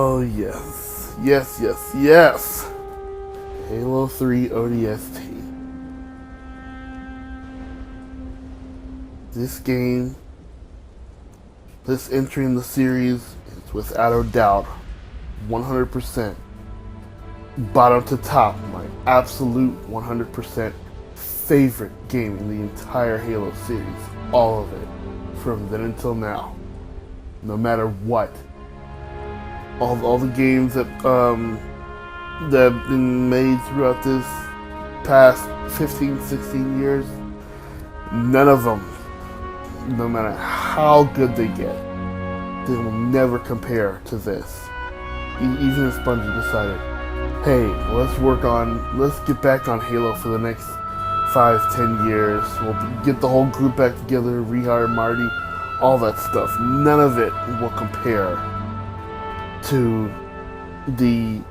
Oh yes, yes, yes, yes. Halo 3 ODST. This game, this entry in the series is without a doubt 100% bottom to top my absolute 100% favorite game in the entire Halo series. All of it, from then until now. No matter what. All the games that that have been made throughout this past 15, 16 years, none of them, no matter how good they get, they will never compare to this. Even if Bungie decided, hey, let's get back on Halo for the next 5, 10 years. We'll get the whole group back together, rehire Marty, all that stuff. None of it will compare to the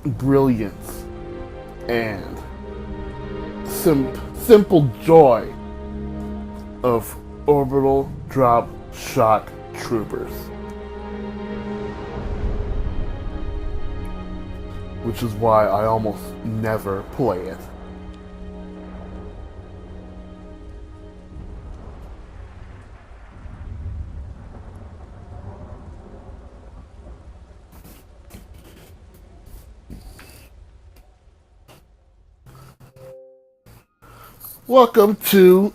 brilliance and simple joy of orbital drop shock troopers, which is why I almost never play it. Welcome to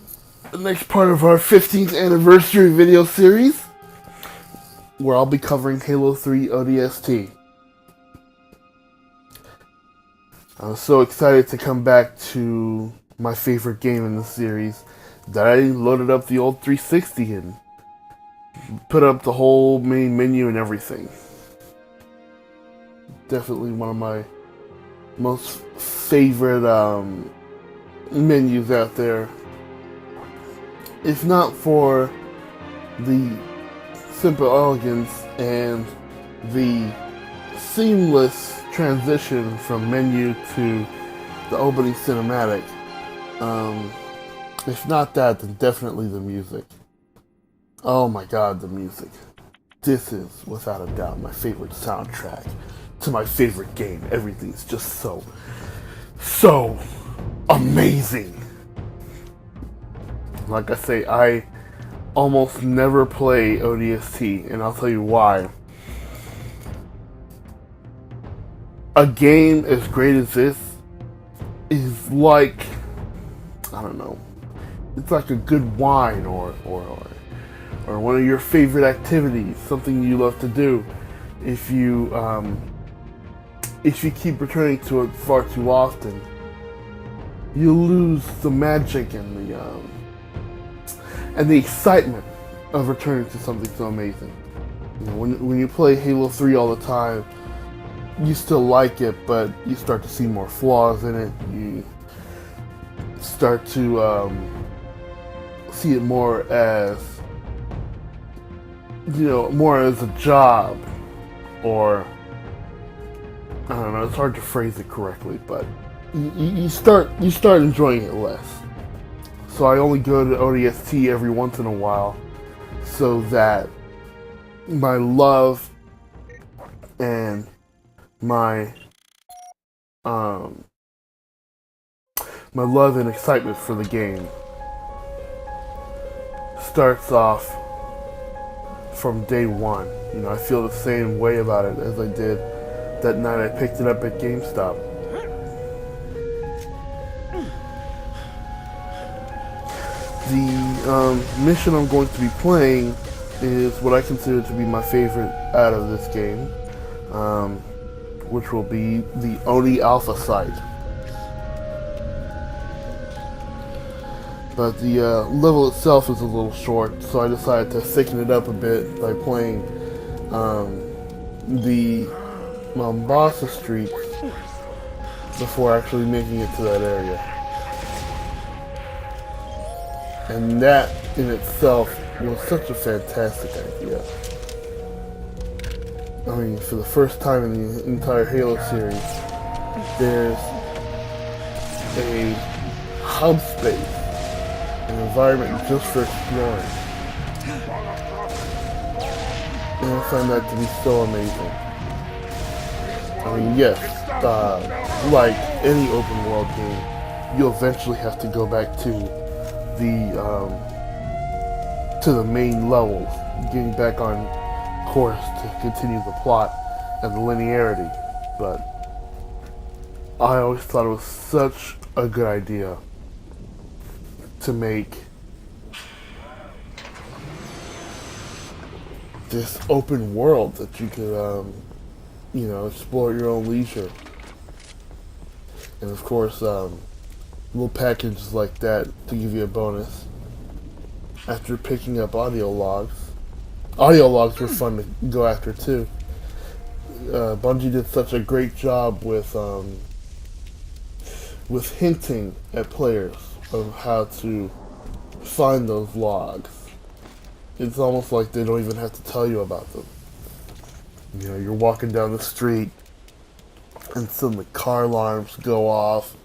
the next part of our 15th anniversary video series, where I'll be covering Halo 3 ODST. I'm so excited to come back to my favorite game in the series that I loaded up the old 360 and put up the whole main menu and everything. Definitely one of my most favorite menus out there. If not for the simple elegance and the seamless transition from menu to the opening cinematic, if not that, then definitely the music. Oh my god, the music. This is, without a doubt, my favorite soundtrack to my favorite game. Everything's just so amazing. Like I say, I almost never play ODST, and I'll tell you why. A game as great as this is like, I don't know, it's like a good wine or one of your favorite activities, something you love to do. If you keep returning to it far too often, you lose the magic and the excitement of returning to something so amazing. You know, when you play Halo 3 all the time, you still like it, but you start to see more flaws in it. You start to see it more as, more as a job, or I don't know. It's hard to phrase it correctly, but you start enjoying it less. So I only go to ODST every once in a while, so that my love and my love and excitement for the game starts off from day one. I feel the same way about it as I did that night I picked it up at GameStop. The mission I'm going to be playing is what I consider to be my favorite out of this game, which will be the ONI Alpha site. But the level itself is a little short, so I decided to thicken it up a bit by playing the Mombasa streets before actually making it to that area. And that in itself was such a fantastic idea. I mean, for the first time in the entire Halo series, there's a hub space, an environment just for exploring. And I find that to be so amazing. I mean, yes, like any open world game, you eventually have to go back to the main levels, getting back on course to continue the plot and the linearity. But I always thought it was such a good idea to make this open world that you could, explore at your own leisure. And of course, little packages like that to give you a bonus after picking up audio logs. Audio logs were fun to go after too. Bungie did such a great job with hinting at players of how to find those logs. It's almost like they don't even have to tell you about them. You know, you're walking down the street and suddenly car alarms go off,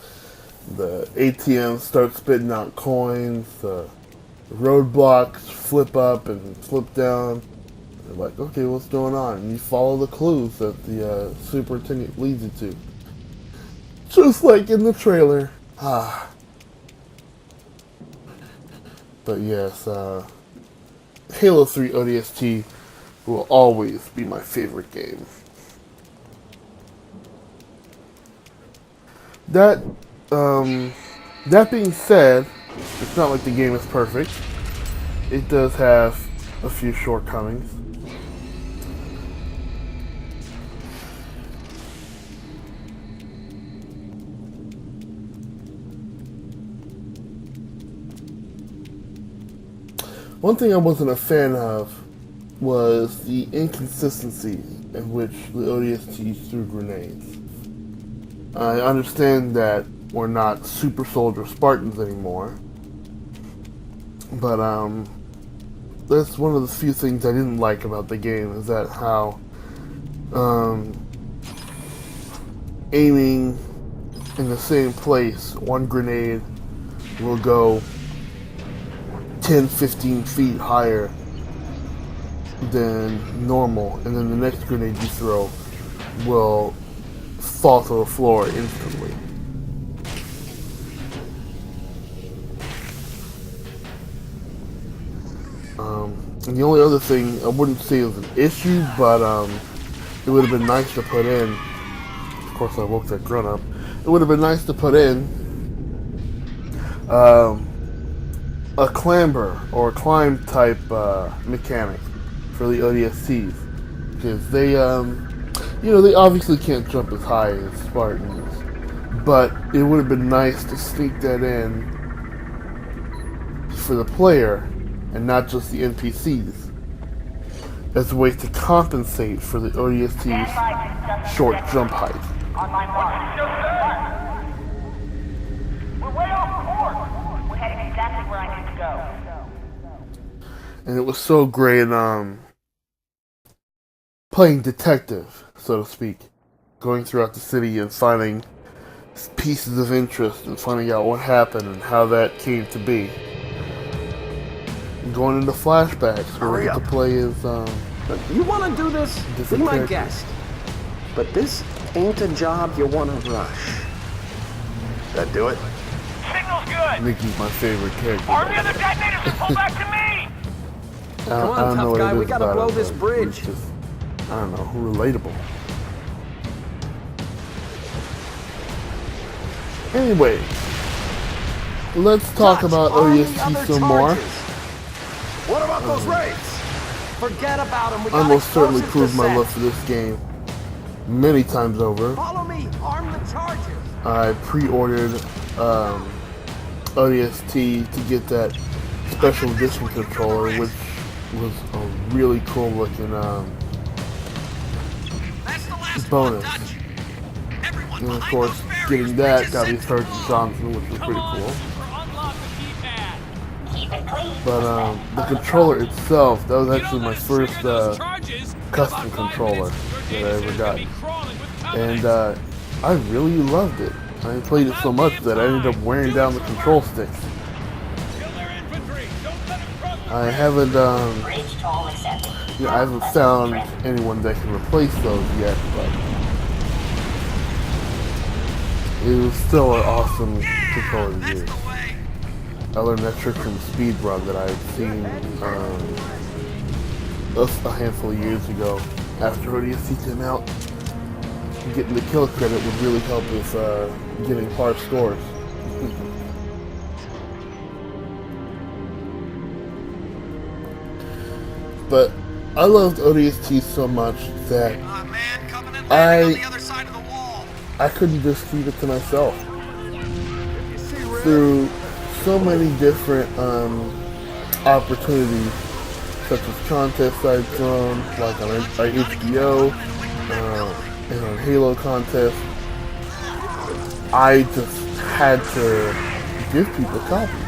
the ATM starts spitting out coins, the roadblocks flip up and flip down. You're like, okay, what's going on? And you follow the clues that the superintendent leads you to. Just like in the trailer. But yes, Halo 3 ODST will always be my favorite game. That being said, it's not like the game is perfect. It does have a few shortcomings. One thing I wasn't a fan of was the inconsistency in which the ODST threw grenades. I understand that we're not super soldier Spartans anymore, but that's one of the few things I didn't like about the game, is that how aiming in the same place, one grenade will go 10-15 feet higher than normal, and then the next grenade you throw will fall to the floor instantly. And the only other thing, I wouldn't say it was an issue, but it would have been nice to put in, of course I woke that grunt up, it would have been nice to put in a clamber or climb type mechanic for the ODSTs, because they, they obviously can't jump as high as Spartans, but it would have been nice to sneak that in for the player and not just the NPCs, as a way to compensate for the ODST's short jump height. We're way off course. We're heading exactly where I need to go. And it was so great playing detective, so to speak, going throughout the city and finding pieces of interest and finding out what happened and how that came to be. And going into flashbacks where we get to play as you want to do this? Be my guest. But this ain't a job you want to rush. That do it? Signal's good. Nikki's my favorite character. Army of the detonators will pull back to me. Come on, tough guy, we gotta blow this bridge. Just, I don't know, relatable. Anyway, let's talk about ODST some more. What about those raids? Forget about them. We I most certainly proved my love for this game many times over. Follow me. Arm the charges. I pre-ordered ODST to get that special edition controller, which was a really cool looking bonus. And of course, getting that got me Sergeant Johnson, which was pretty cool. But the controller itself, that was actually my first custom controller that I ever got. And I really loved it. I played it so much that I ended up wearing down the control sticks. I haven't I haven't found anyone that can replace those yet, but it was still an awesome controller to use. I learned that trick from Speedrun that I had seen a handful of years ago. After ODST came out, getting the kill credit would really help with getting hard scores. But I loved ODST so much that I couldn't just keep it to myself. Through so many different opportunities, such as contests I've thrown, like on HBO and on Halo contests, I just had to give people copies.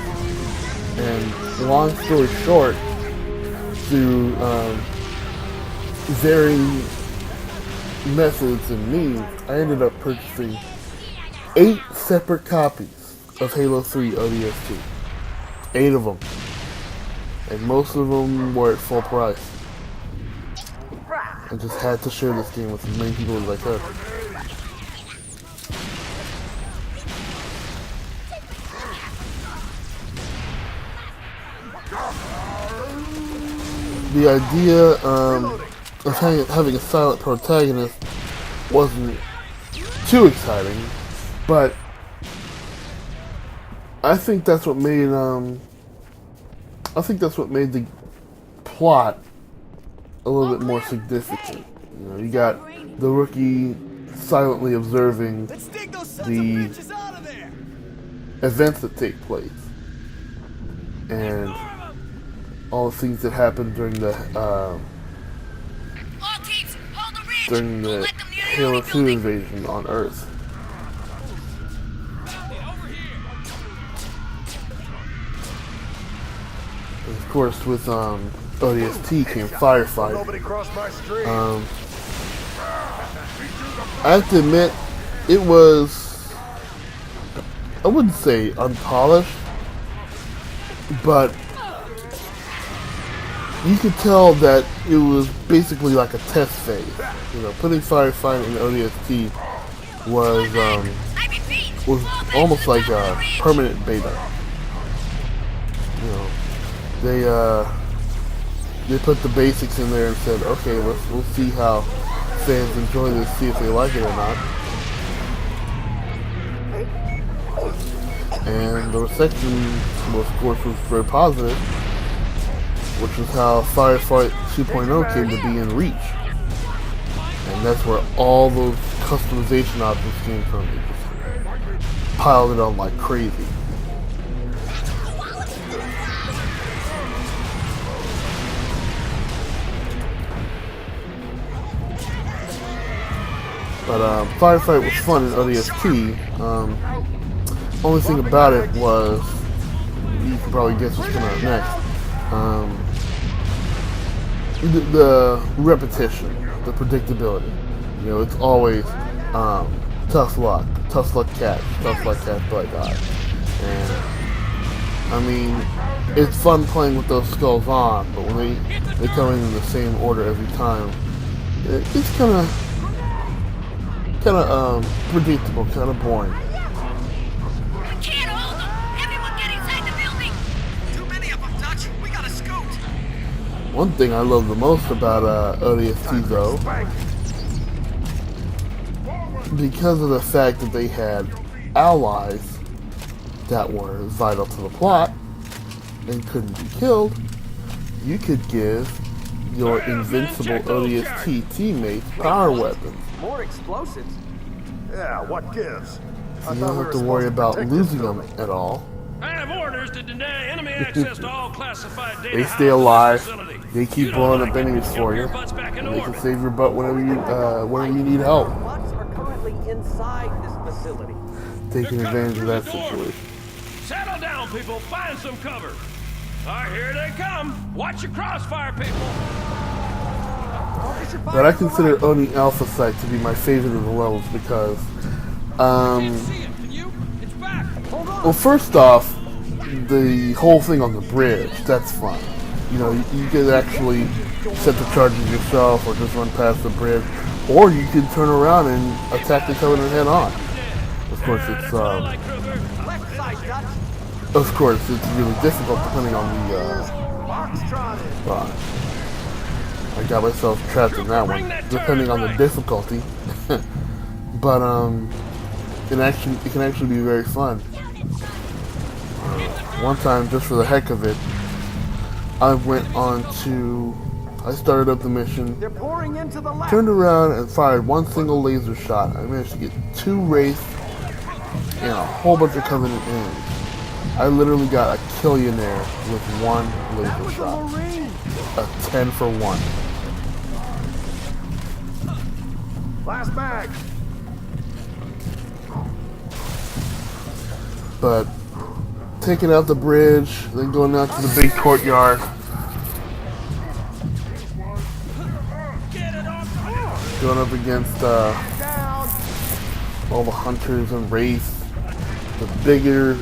And long story short, through varying methods and means, I ended up purchasing 8 separate copies of Halo 3 ODST. 8 of them. And most of them were at full price. I just had to share this game with as many people as I could. The idea of having a silent protagonist wasn't too exciting, but I think that's what made the plot a little bit more significant. You know, you got the rookie silently observing the events that take place, and all the things that happened during the Halo 2 invasion on Earth. And of course, with ODST came firefighting. I have to admit, it was, I wouldn't say unpolished, but you could tell that it was basically like a test phase. You know, putting firefighting in ODST was almost like a permanent beta. You know, they put the basics in there and said, okay, we'll see how fans enjoy this, see if they like it or not. And the reception, well, of course, was very positive, which is how Firefight 2.0 came to be in Reach. And that's where all those customization options came from. They just piled it on like crazy. But Firefight was fun in ODST. Only thing about it was, you can probably guess what's coming up next. The repetition, the predictability. You know, it's always tough luck catch, black eye. And I mean, it's fun playing with those skulls on, but when they come in the same order every time, it's kind of predictable, kind of boring. Can't hold them! Everyone get inside the building! Too many of them, Dutch! We gotta scoot! One thing I love the most about ODST though, because of the fact that they had allies that were vital to the plot and couldn't be killed, you could give your invincible ODST teammates power weapons. More explosives? Yeah, what gives? So you don't have to worry about losing them at all. I have orders to deny enemy access to all classified data. They stay alive. They keep blowing up enemies for you. And they can save your butt whenever you need help. Bots are currently inside this facility. Taking advantage of that situation. Settle down, people. Find some cover. Alright, here they come. Watch your crossfire, people. But I consider ONI Alpha Site to be my favorite of the levels because, well, first off, the whole thing on the bridge, that's fun. You know, you could actually set the charges yourself or just run past the bridge, or you could turn around and attack the Covenant head on. Of course, it's That's what I like, Kruger. Left side, Dutch. of course it's really difficult depending on the. Foxtrotted. I got myself trapped in that one, depending on the difficulty. But it can actually be very fun. One time, just for the heck of it, I started up the mission, They're pouring into the left. turned around and fired one single laser shot. I managed to get 2 Wraith and a whole bunch of Covenant enemies. I literally got a killionaire with 1 laser shot. A 10 for 1. Last mag. But taking out the bridge, then going out to the big courtyard, going up against all the hunters and wraiths, the bigger,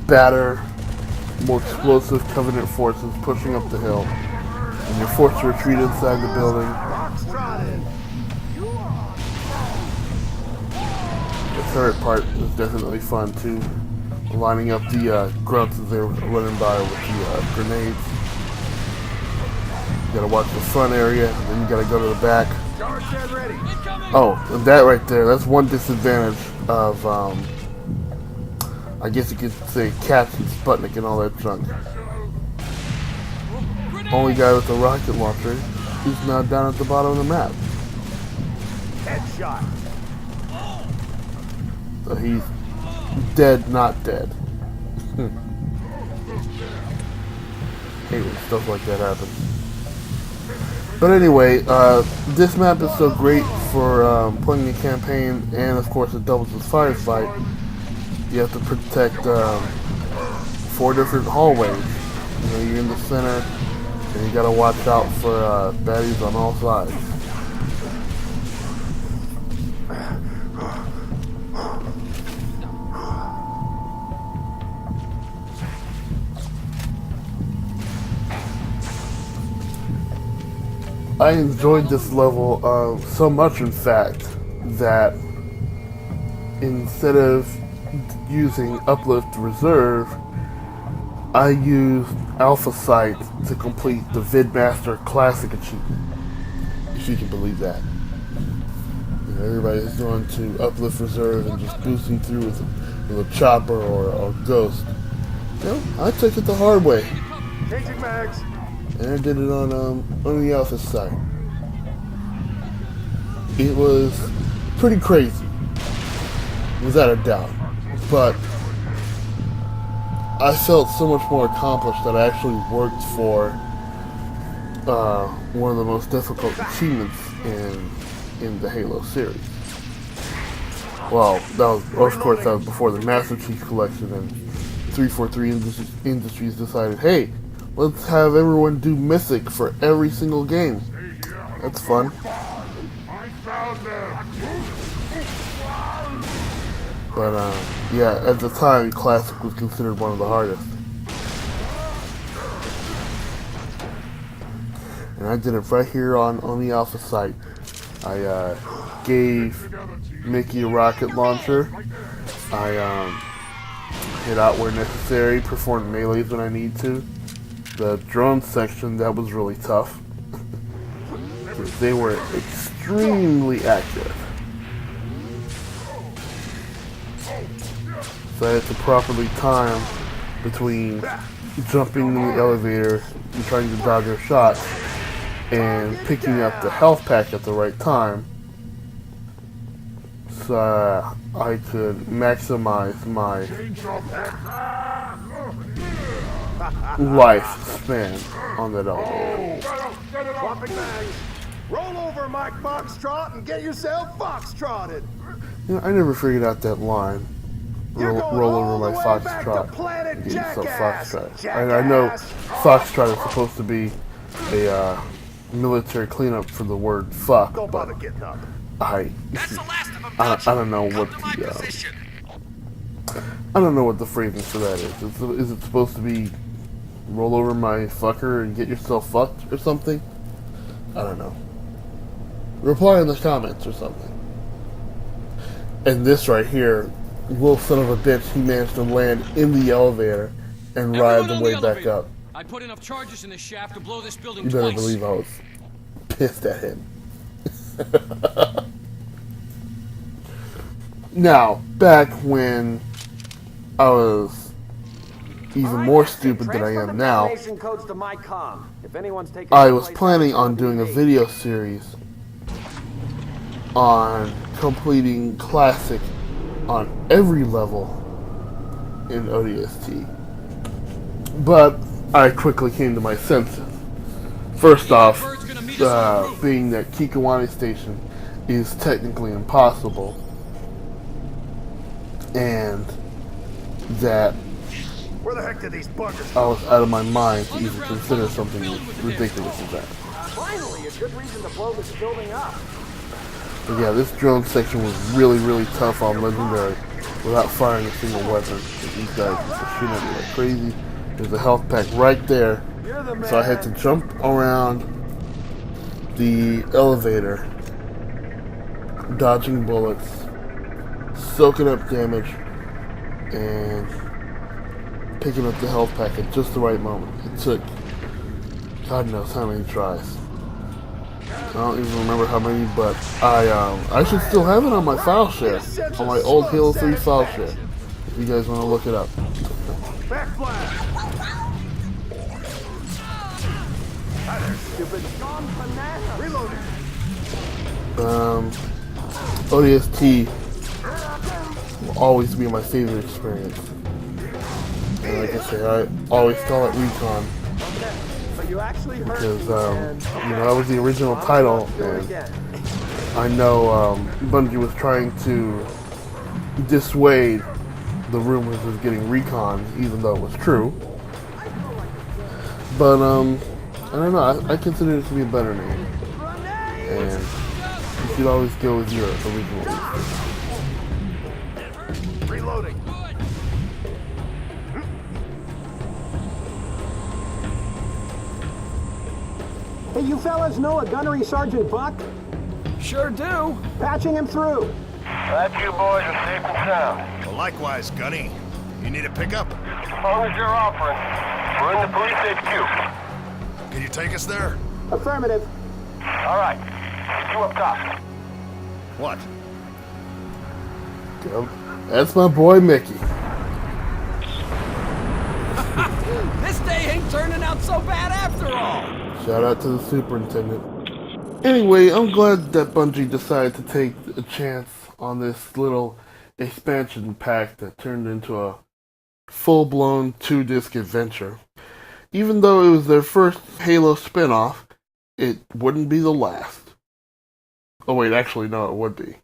badder, more explosive Covenant forces pushing up the hill, and you're forced to retreat inside the building. Foxtrotted. The third part was definitely fun too, lining up the grunts as they were running by with the grenades. You gotta watch the front area, and then you gotta go to the back. Charge and ready. Oh, and that right there, that's one disadvantage of, I guess you could say Cats and Sputnik and all that junk. Only guy with a rocket launcher is now down at the bottom of the map. Headshot. So he's dead, not dead. Hate when stuff like that happens. But anyway, this map is so great for playing a campaign, and of course it doubles as firefight. You have to protect 4 different hallways. You know, you're in the center, and you gotta watch out for baddies on all sides. I enjoyed this level so much, in fact, that instead of using Uplift Reserve, I used Alpha Sight to complete the Vidmaster Classic achievement, if you can believe that. You know, everybody's going to Uplift Reserve and just boosting through with a chopper or a ghost. You know, I took it the hard way, Changing mags. and I did it on the Alpha Sight. It was pretty crazy, without a doubt, but I felt so much more accomplished that I actually worked for one of the most difficult achievements in the Halo series. Well, that was, of course, that was before the Master Chief Collection, and 343 Industries decided, hey, let's have everyone do Mythic for every single game. That's fun. But yeah, at the time, Classic was considered one of the hardest. And I did it right here on the Alpha Sight. I gave Mickey a rocket launcher. I hit out where necessary, performed melees when I need to. The drone section, that was really tough. They were extremely accurate. So I had to properly time between jumping in the elevator and trying to dodge their shots and picking up the health pack at the right time, so I could maximize my lifespan on that elevator. Swapping mags. Roll over, Mike Foxtrot, and get yourself foxtrotted. You know, I never figured out that line. You're going Roll all over the my way back to foxtrot Planet and get yourself Jackass, foxtrot. I know jackass. foxtrot is supposed to be a military cleanup for the word fuck, Don't but bother getting up. I don't know what the I don't know what the phrasing for that is. Is it supposed to be roll over my fucker and get yourself fucked or something? I don't know. Reply in the comments or something. And this right here, little son of a bitch, he managed to land in the elevator and ride the way back up. I put enough charges in this shaft to blow this building You better twice. believe I was pissed at him. Now, back when I was even more stupid than I am now, Codes to my comm. If anyone's taking I was planning on doing a video series on completing Classic on every level in ODST. But I quickly came to my senses. First off, being that Kikawani Station is technically impossible, and that Where the heck did these buggers I was out of my mind to even consider something as ridiculous as that. Finally, a good reason to blow this building up. But yeah, this drone section was really, really tough on Legendary without firing a single weapon. These guys were shooting at me like crazy. There's a health pack right there. So I had to jump around the elevator, dodging bullets, soaking up damage, and picking up the health pack at just the right moment. It took God knows how many tries. I don't even remember how many, but I should still have it on my file share, on my old Halo 3 file share, if you guys want to look it up. backflash? Hi there, stupid. Reloading. ODST will always be my favorite experience. And like I say, I always call it Recon. But you actually heard Because, me, you know, that was the original title, and I know Bungie was trying to dissuade the rumors of getting Recon, even though it was true. But, I don't know, I consider it to be a better name. And you should always go with your original. Reloading. Hey, you fellas know a gunnery Sergeant Buck? Sure do. Patching him through. Glad you boys are safe and sound. Well, likewise, Gunny. You need a pickup? As long as you're offering. We're in the police HQ. Can you take us there? Affirmative. All right. Meet you up top. What? That's my boy Mickey. This day ain't turning out so bad after all. Shout out to the superintendent. Anyway, I'm glad that Bungie decided to take a chance on this little expansion pack that turned into a full-blown 2-disc adventure. Even though it was their first Halo spin-off, it wouldn't be the last. Oh wait, actually no, it would be.